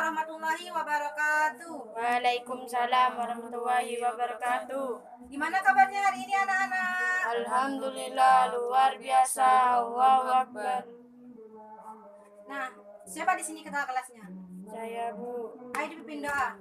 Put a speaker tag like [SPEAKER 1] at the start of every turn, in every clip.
[SPEAKER 1] warahmatullahi wabarakatuh.
[SPEAKER 2] Waalaikumsalam warahmatullahi wabarakatuh.
[SPEAKER 1] Gimana kabarnya hari ini anak-anak?
[SPEAKER 2] Alhamdulillah luar biasa. Allahu Akbar.
[SPEAKER 1] Nah, siapa di sini ketua kelasnya?
[SPEAKER 2] Saya Bu.
[SPEAKER 1] Ayo dipimpin doa.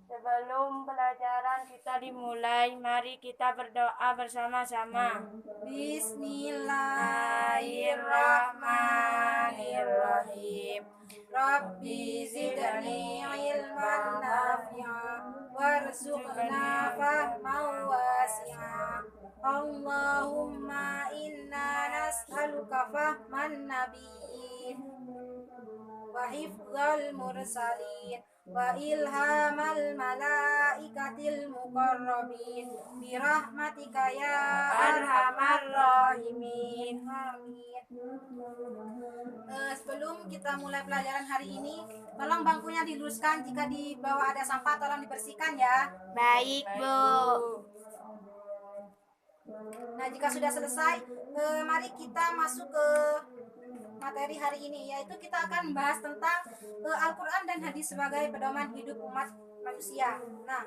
[SPEAKER 2] Sebelum pelajaran kita dimulai, mari kita berdoa bersama-sama.
[SPEAKER 1] Bismillahirrahmanirrahim. Rabbi zidni ilman nafi'a warzuqna fahman wasi'a. Allahumma inna nas'aluka fahman nabiyyin wa hifdzal mursalin wa ilhamal malaikatil muqarrabin birahmatika ya arhamar rahimin. Amin. Sebelum kita mulai pelajaran hari ini, tolong bangkunya diluruskan. Jika di bawah ada sampah, tolong dibersihkan ya.
[SPEAKER 2] Baik, Bu.
[SPEAKER 1] Nah, jika sudah selesai, mari kita masuk ke materi hari ini, yaitu kita akan membahas tentang Al-Quran dan hadis sebagai pedoman hidup umat manusia. Nah,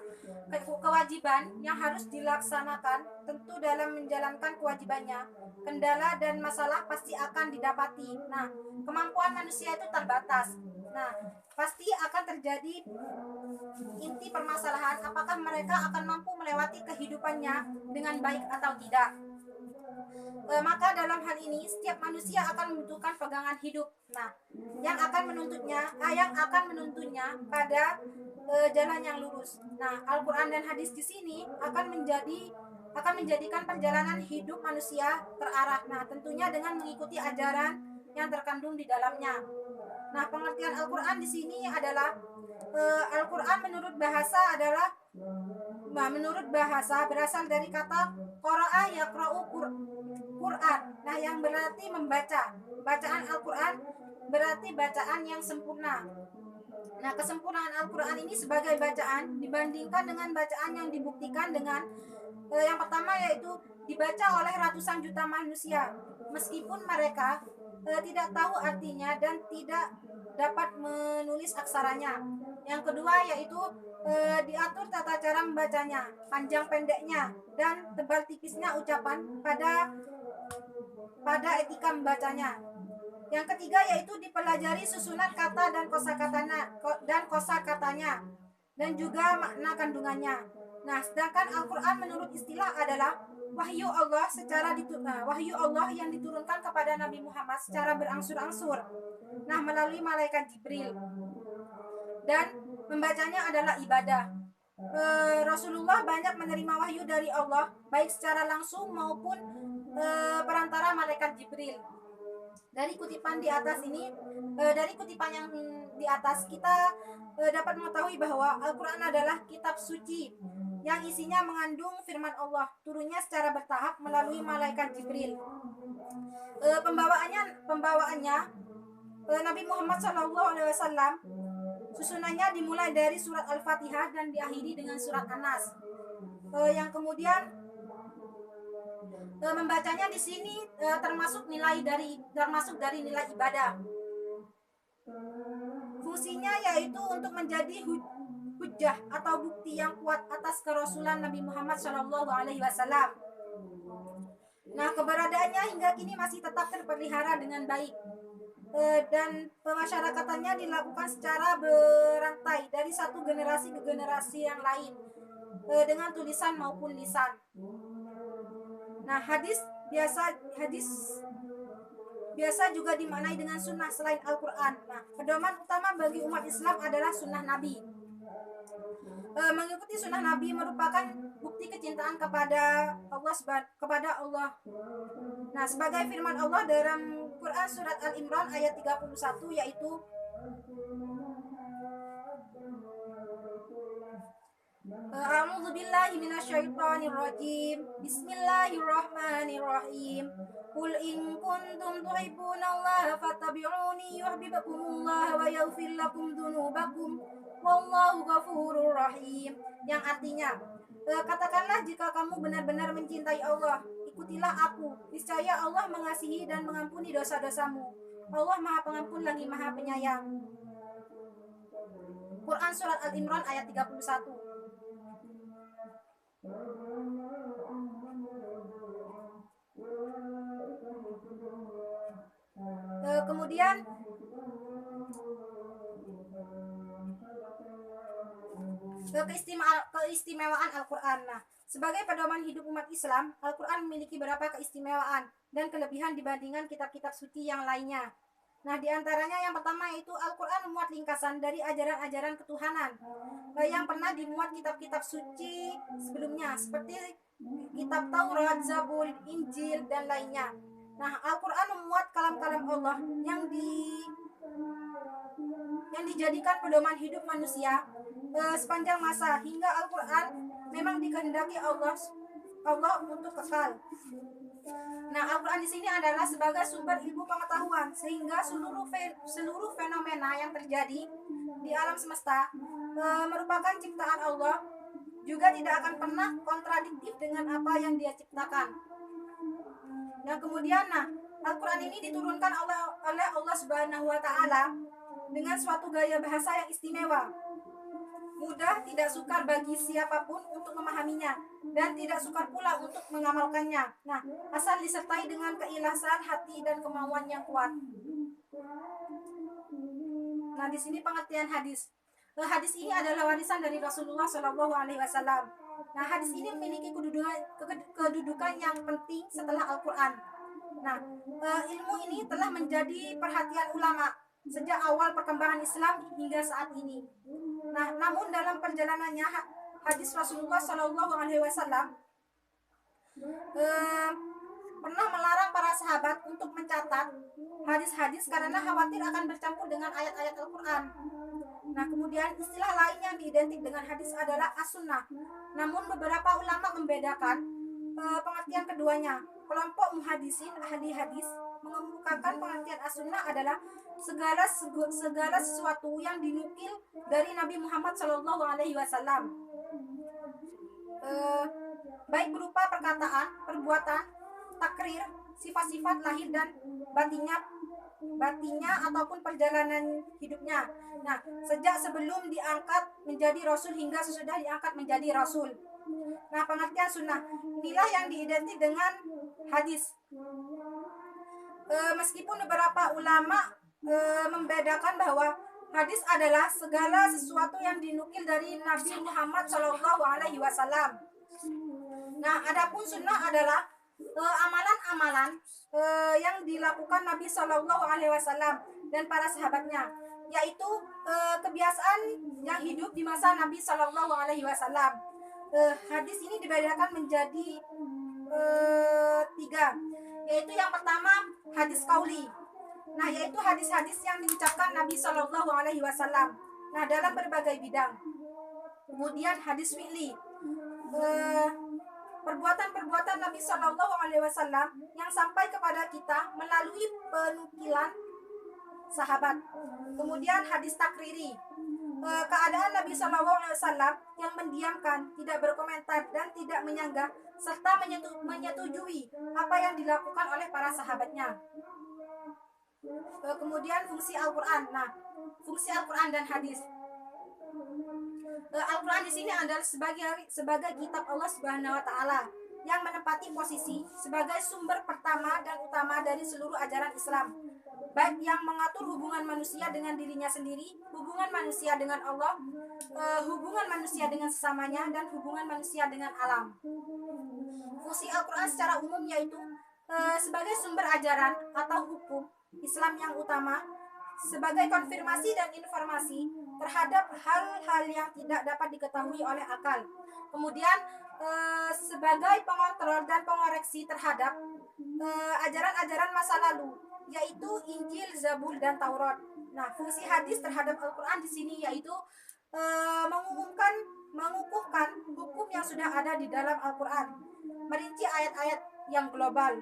[SPEAKER 1] kewajiban yang harus dilaksanakan tentu dalam menjalankan kewajibannya, kendala dan masalah pasti akan didapati. Nah, kemampuan manusia itu terbatas. Nah, pasti akan terjadi inti permasalahan apakah mereka akan mampu melewati kehidupannya dengan baik atau tidak. Maka dalam hal ini setiap manusia akan membutuhkan pegangan hidup. Nah, yang akan menuntunnya pada jalan yang lurus. Nah, Al-Quran dan hadis di sini akan menjadikan perjalanan hidup manusia terarah. Nah, tentunya dengan mengikuti ajaran yang terkandung di dalamnya. Nah, pengertian Al-Quran di sini adalah Al-Quran menurut bahasa berasal dari kata qara'a yaqra'u Quran. Nah, yang berarti membaca. Bacaan Al-Quran berarti bacaan yang sempurna. Nah, kesempurnaan Al-Quran ini sebagai bacaan dibandingkan dengan bacaan yang dibuktikan dengan yang pertama, yaitu dibaca oleh ratusan juta manusia meskipun mereka tidak tahu artinya dan tidak dapat menulis aksaranya. Yang kedua, yaitu diatur tata cara membacanya, panjang pendeknya dan tebal tipisnya ucapan pada etika membacanya. Yang ketiga, yaitu dipelajari susunan kata dan kosakatanya dan juga makna kandungannya. Nah, sedangkan Al-Quran menurut istilah adalah wahyu Allah yang diturunkan kepada Nabi Muhammad secara berangsur-angsur. Nah, melalui malaikat Jibril. Dan membacanya adalah ibadah. Rasulullah banyak menerima wahyu dari Allah, baik secara langsung maupun perantara malaikat Jibril. Dari kutipan yang di atas kita dapat mengetahui bahwa Al-Quran adalah kitab suci yang isinya mengandung firman Allah, turunnya secara bertahap melalui malaikat Jibril. Pembawaannya Nabi Muhammad SAW, susunannya dimulai dari surat Al-Fatihah dan diakhiri dengan surat An-Nas. Yang kemudian membacanya di sini termasuk dari nilai ibadah. Fungsinya yaitu untuk menjadi hujjah atau bukti yang kuat atas kerasulan Nabi Muhammad SAW. Nah, keberadaannya hingga kini masih tetap terpelihara dengan baik. Dan pemasyarakatannya dilakukan secara berantai dari satu generasi ke generasi yang lain dengan tulisan maupun lisan. Nah, hadis biasa juga dimaknai dengan sunnah selain Al-Quran. Nah, pedoman utama bagi umat Islam adalah sunnah Nabi. Mengikuti sunnah Nabi merupakan bukti kecintaan kepada Allah. Nah, sebagai firman Allah dalam Quran surat Al-Imran ayat 31, yaitu A'udzu billahi minasyaitonir rajim. Bismillahirrahmanirrahim. Qul in kuntum tuhibbunallaha fattabi'uni yuhibbukumullah wa yaghfir lakum dzunubakum wallahu ghafurur rahim. Yang artinya, katakanlah jika kamu benar-benar mencintai Allah, ikutilah aku. Niscaya Allah mengasihi dan mengampuni dosa-dosamu. Allah Maha Pengampun lagi Maha Penyayang. Quran Surat Al-Imran ayat 31. Kemudian keistimewaan Al-Quran. Nah, sebagai pedoman hidup umat Islam, Al-Quran memiliki beberapa keistimewaan dan kelebihan dibandingkan kitab-kitab suci yang lainnya. Nah, diantaranya yang pertama yaitu Al-Quran memuat ringkasan dari ajaran-ajaran ketuhanan yang pernah dimuat kitab-kitab suci sebelumnya, seperti kitab Taurat, Zabur, Injil, dan lainnya. Nah, Al-Quran memuat kalam-kalam Allah yang dijadikan pedoman hidup manusia sepanjang masa, hingga Al-Quran memang dikehendaki Allah untuk kekal. Nah, Al-Quran di sini adalah sebagai sumber ilmu pengetahuan, sehingga seluruh fenomena yang terjadi di alam semesta merupakan ciptaan Allah, juga tidak akan pernah kontradiktif dengan apa yang Dia ciptakan. Nah, kemudian Al-Quran ini diturunkan oleh Allah Subhanahu wa Ta'ala dengan suatu gaya bahasa yang istimewa, mudah, tidak sukar bagi siapapun untuk memahaminya, dan tidak sukar pula untuk mengamalkannya. Nah, asal disertai dengan keikhlasan hati dan kemauan yang kuat. Nah, di sini pengertian hadis. Hadis ini adalah warisan dari Rasulullah Shallallahu Alaihi Wasallam. Nah, hadis ini memiliki kedudukan yang penting setelah Al-Quran. Nah, ilmu ini telah menjadi perhatian ulama sejak awal perkembangan Islam hingga saat ini. Nah, namun dalam perjalanannya hadis Rasulullah Shallallahu Alaihi Wasallam pernah melarang para sahabat untuk mencatat hadis-hadis karena khawatir akan bercampur dengan ayat-ayat Al-Quran. Nah, kemudian istilah lain yang diidentik dengan hadis adalah as-sunnah. Namun beberapa ulama membedakan pengertian keduanya. Kelompok muhadisin ahli hadis mengemukakan pengertian as-sunnah adalah segala sesuatu yang dinukil dari Nabi Muhammad Shallallahu Alaihi Wasallam, baik berupa perkataan, perbuatan, takrir, sifat-sifat lahir dan batinnya ataupun perjalanan hidupnya. Nah, sejak sebelum diangkat menjadi rasul hingga sesudah diangkat menjadi rasul. Nah, pengertian sunnah inilah yang diidentik dengan hadis. Meskipun beberapa ulama membedakan bahwa hadis adalah segala sesuatu yang dinukil dari Nabi Muhammad Shallallahu Alaihi Wasallam. Nah, adapun sunnah adalah amalan-amalan yang dilakukan Nabi Shallallahu Alaihi Wasallam dan para sahabatnya, yaitu kebiasaan yang hidup di masa Nabi Shallallahu Alaihi Wasallam. Hadis ini dibedakan menjadi 3, yaitu yang pertama hadis qauli. Nah, yaitu hadis-hadis yang diucapkan Nabi Shallallahu Alaihi Wasallam. Nah, dalam berbagai bidang. Kemudian hadis fi'li, perbuatan-perbuatan Nabi Shallallahu Alaihi Wasallam yang sampai kepada kita melalui penukilan sahabat. Kemudian hadis takriri, keadaan Nabi Shallallahu Alaihi Wasallam yang mendiamkan, tidak berkomentar dan tidak menyanggah, serta menyetujui apa yang dilakukan oleh para sahabatnya. Kemudian fungsi Al-Quran. Nah, fungsi Al-Quran dan hadis. Al-Quran di sini adalah sebagai kitab Allah Subhanahu wa Ta'ala yang menempati posisi sebagai sumber pertama dan utama dari seluruh ajaran Islam, baik yang mengatur hubungan manusia dengan dirinya sendiri, hubungan manusia dengan Allah, hubungan manusia dengan sesamanya, dan hubungan manusia dengan alam. Fungsi Al-Quran secara umum yaitu sebagai sumber ajaran atau hukum Islam yang utama, sebagai konfirmasi dan informasi terhadap hal-hal yang tidak dapat diketahui oleh akal. Kemudian sebagai pengontrol dan pengoreksi terhadap ajaran-ajaran masa lalu, yaitu Injil, Zabur, dan Taurat. Nah, fungsi hadis terhadap Al-Quran di sini yaitu mengukuhkan hukum yang sudah ada di dalam Al-Quran, merinci ayat-ayat yang global,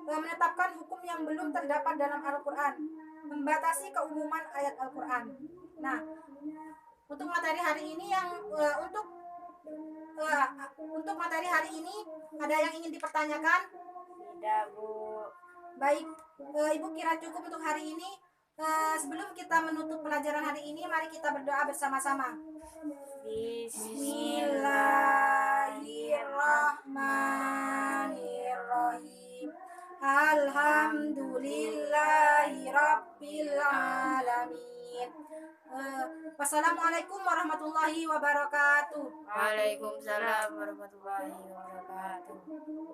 [SPEAKER 1] menetapkan hukum yang belum terdapat dalam Al-Quran, membatasi keumuman ayat Al-Quran. Nah, untuk materi hari ini untuk materi hari ini ada yang ingin dipertanyakan?
[SPEAKER 2] Tidak, Bu.
[SPEAKER 1] Baik, Ibu kira cukup untuk hari ini. Sebelum kita menutup pelajaran hari ini, mari kita berdoa bersama-sama. Bismillahirrahmanirrahim. Alhamdulillahirabbil alamin. Wassalamualaikum warahmatullahi wabarakatuh.
[SPEAKER 2] Waalaikumsalam warahmatullahi wabarakatuh.